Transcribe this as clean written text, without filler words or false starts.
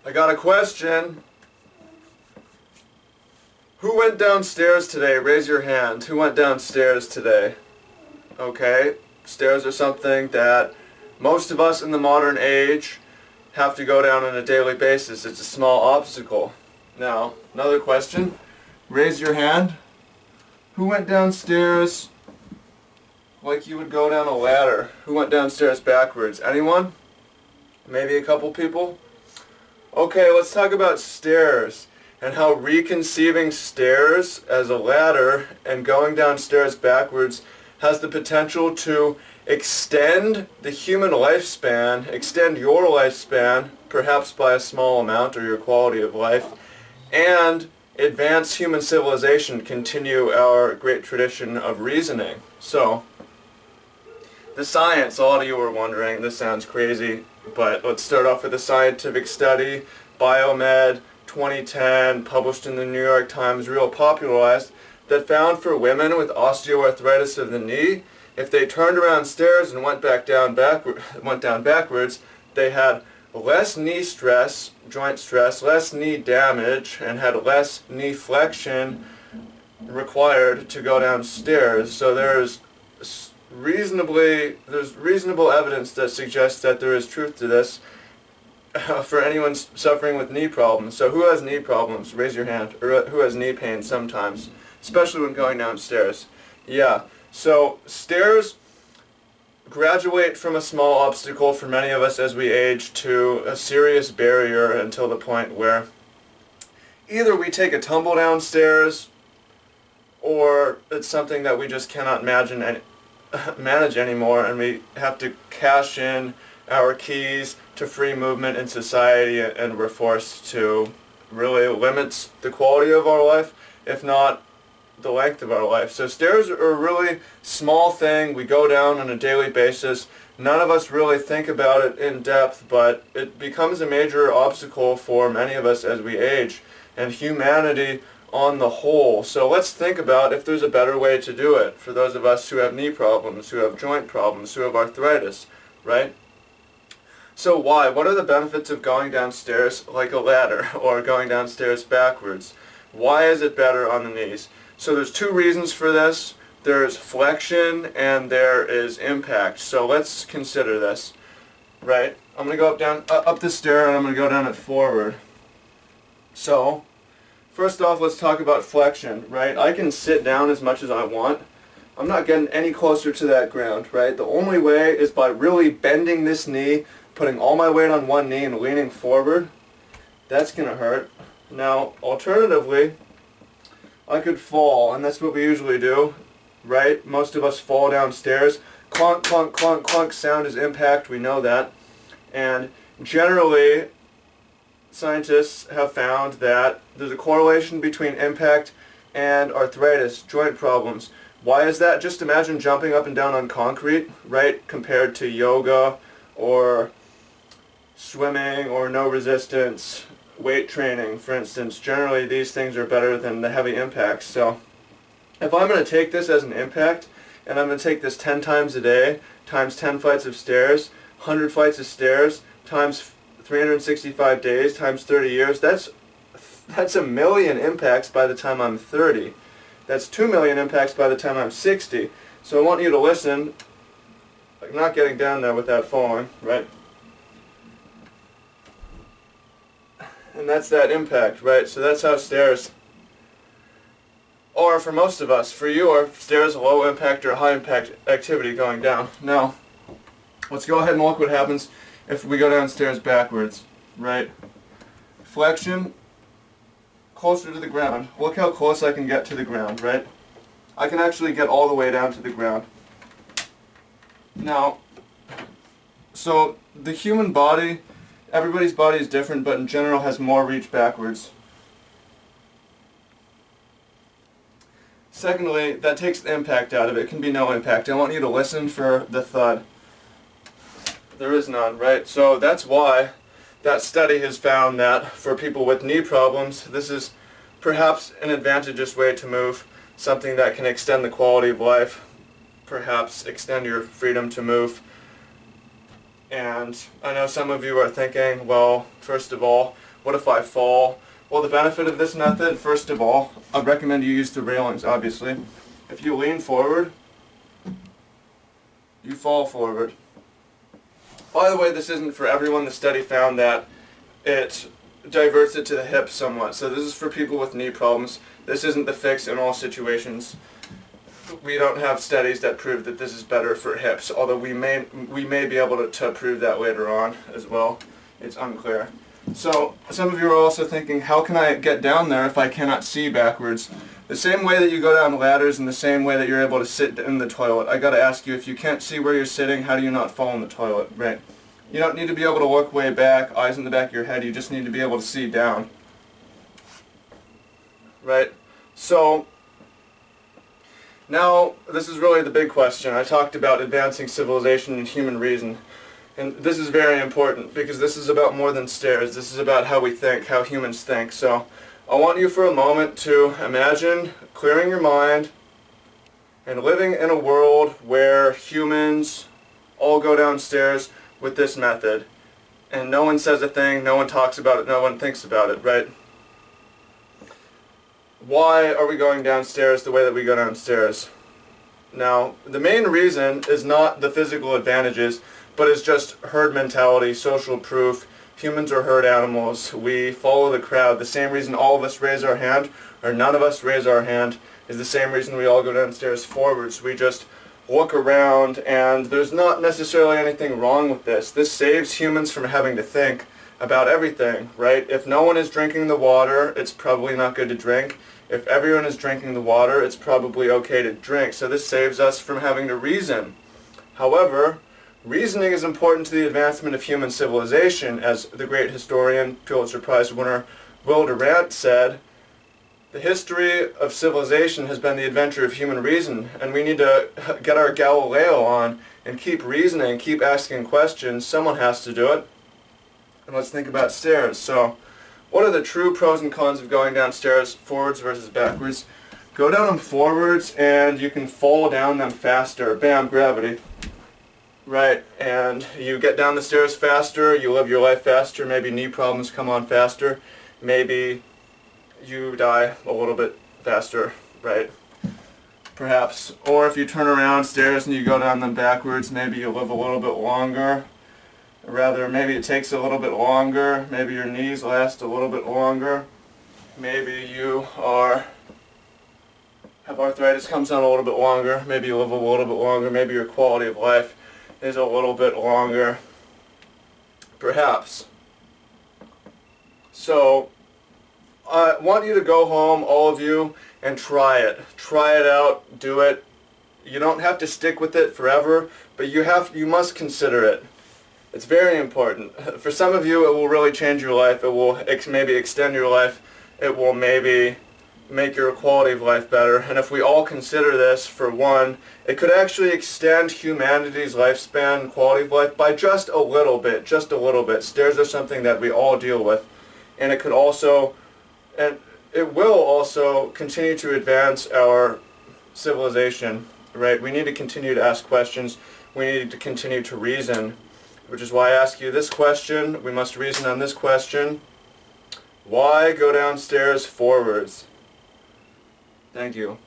I got a question. Who went downstairs today? Raise your hand. Who went downstairs today? Okay, stairs are something that most of us in the modern age have to go down on a daily basis. It's a small obstacle. Now, another question. Raise your hand. Who went downstairs like you would go down a ladder? Who went downstairs backwards? Anyone? Maybe a couple people? Okay, let's talk about stairs and how reconceiving stairs as a ladder and going downstairs backwards has the potential to extend the human lifespan, extend your lifespan, perhaps by a small amount, or your quality of life, and advance human civilization, continue our great tradition of reasoning. So, the science, a lot of you were wondering, this sounds crazy, but let's start off with a scientific study, Biomed 2010, published in the New York Times, real popularized, that found for women with osteoarthritis of the knee, if they turned around stairs and went down backwards, they had less knee stress, joint stress, less knee damage, and had less knee flexion required to go downstairs. So there's reasonable evidence that suggests that there is truth to this for anyone suffering with knee problems. So who has knee problems? Raise your hand. Or who has knee pain sometimes, especially when going downstairs? Yeah. So stairs graduate from a small obstacle for many of us as we age to a serious barrier until the point where either we take a tumble downstairs or it's something that we just cannot manage anymore, and we have to cash in our keys to free movement in society, and we're forced to really limit the quality of our life, if not the length of our life. So stairs are a really small thing we go down on a daily basis. None of us really think about it in depth, but it becomes a major obstacle for many of us as we age, and humanity on the whole. So let's think about if there's a better way to do it for those of us who have knee problems, who have joint problems, who have arthritis, right? So why? What are the benefits of going downstairs like a ladder or going downstairs backwards? Why is it better on the knees? So there's two reasons for this. There's flexion and there is impact. So let's consider this, right? I'm going to go up the stair, and I'm going to go down it forward. So first off, let's talk about flexion, right? I can sit down as much as I want. I'm not getting any closer to that ground, right? The only way is by really bending this knee, putting all my weight on one knee and leaning forward. That's going to hurt. Now, alternatively, I could fall, and that's what we usually do, right? Most of us fall downstairs. Clunk, clunk, clunk, clunk, sound is impact, we know that. And generally, scientists have found that there's a correlation between impact and arthritis, joint problems. Why is that? Just imagine jumping up and down on concrete, right, compared to yoga or swimming or no resistance, weight training, for instance. Generally, these things are better than the heavy impacts. So if I'm going to take this as an impact, and I'm going to take this 10 times a day, times 10 flights of stairs, 100 flights of stairs, times 365 days, times 30 years, that's 1 million impacts by the time I'm 30. That's 2 million impacts by the time I'm 60. So I want you to listen, like not getting down there without falling, right? And that's that impact, right? So that's how stairs are for most of us. For you, are stairs a low impact or high impact activity going down? Now, let's go ahead and look what happens if we go downstairs backwards, right? Flexion, closer to the ground. Look how close I can get to the ground, right? I can actually get all the way down to the ground. Now, so the human body, everybody's body is different, but in general has more reach backwards. Secondly, that takes the impact out of it. It can be no impact. I want you to listen for the thud. There is none, right? So that's why that study has found that for people with knee problems, this is perhaps an advantageous way to move, something that can extend the quality of life, perhaps extend your freedom to move. And I know some of you are thinking, well, first of all, What if I fall? Well, the benefit of this method, first of all, I'd recommend you use the railings, obviously. If you lean forward, you fall forward. By the way, this isn't for everyone. The study found that it diverts it to the hips somewhat. So this is for people with knee problems. This isn't the fix in all situations. We don't have studies that prove that this is better for hips, although we may be able to prove that later on as well. It's unclear. So some of you are also thinking, how can I get down there if I cannot see backwards? The same way that you go down ladders and the same way that you're able to sit in the toilet. I gotta ask you, if you can't see where you're sitting, how do you not fall in the toilet, right? You don't need to be able to look way back, eyes in the back of your head, you just need to be able to see down. Right? So, now, this is really the big question. I talked about advancing civilization and human reason. And this is very important because this is about more than stairs. This is about how we think, how humans think. So, I want you for a moment to imagine clearing your mind and living in a world where humans all go downstairs with this method. And no one says a thing, no one talks about it, no one thinks about it, right? Why are we going downstairs the way that we go downstairs? Now, the main reason is not the physical advantages, but it's just herd mentality, social proof. Humans are herd animals. We follow the crowd. The same reason all of us raise our hand, or none of us raise our hand, is the same reason we all go downstairs forwards. We just look around, and there's not necessarily anything wrong with this. This saves humans from having to think about everything, right? If no one is drinking the water, it's probably not good to drink. If everyone is drinking the water, it's probably okay to drink. So this saves us from having to reason. However, reasoning is important to the advancement of human civilization, as the great historian, Pulitzer Prize winner Will Durant said. The history of civilization has been the adventure of human reason, and we need to get our Galileo on and keep reasoning, keep asking questions. Someone has to do it. And let's think about stairs. So, what are the true pros and cons of going downstairs forwards versus backwards? Go down them forwards and you can fall down them faster. Bam, gravity. Right, and you get down the stairs faster, you live your life faster, maybe knee problems come on faster, maybe you die a little bit faster, right? Perhaps. Or if you turn around stairs and you go down them backwards, maybe you live a little bit longer. Rather, maybe it takes a little bit longer, maybe your knees last a little bit longer, maybe you have arthritis comes on a little bit longer, maybe you live a little bit longer, maybe your quality of life is a little bit longer, perhaps. So, I want you to go home, all of you, and try it. Try it out, do it. You don't have to stick with it forever, but you must consider it. It's very important. For some of you, it will really change your life. It will maybe extend your life. It will maybe make your quality of life better. And if we all consider this, for one, it could actually extend humanity's lifespan, quality of life, by just a little bit, just a little bit. Stairs are something that we all deal with. And it could also, and it will also continue to advance our civilization, right? We need to continue to ask questions. We need to continue to reason. Which is why I ask you this question. We must reason on this question. Why go downstairs forwards? Thank you.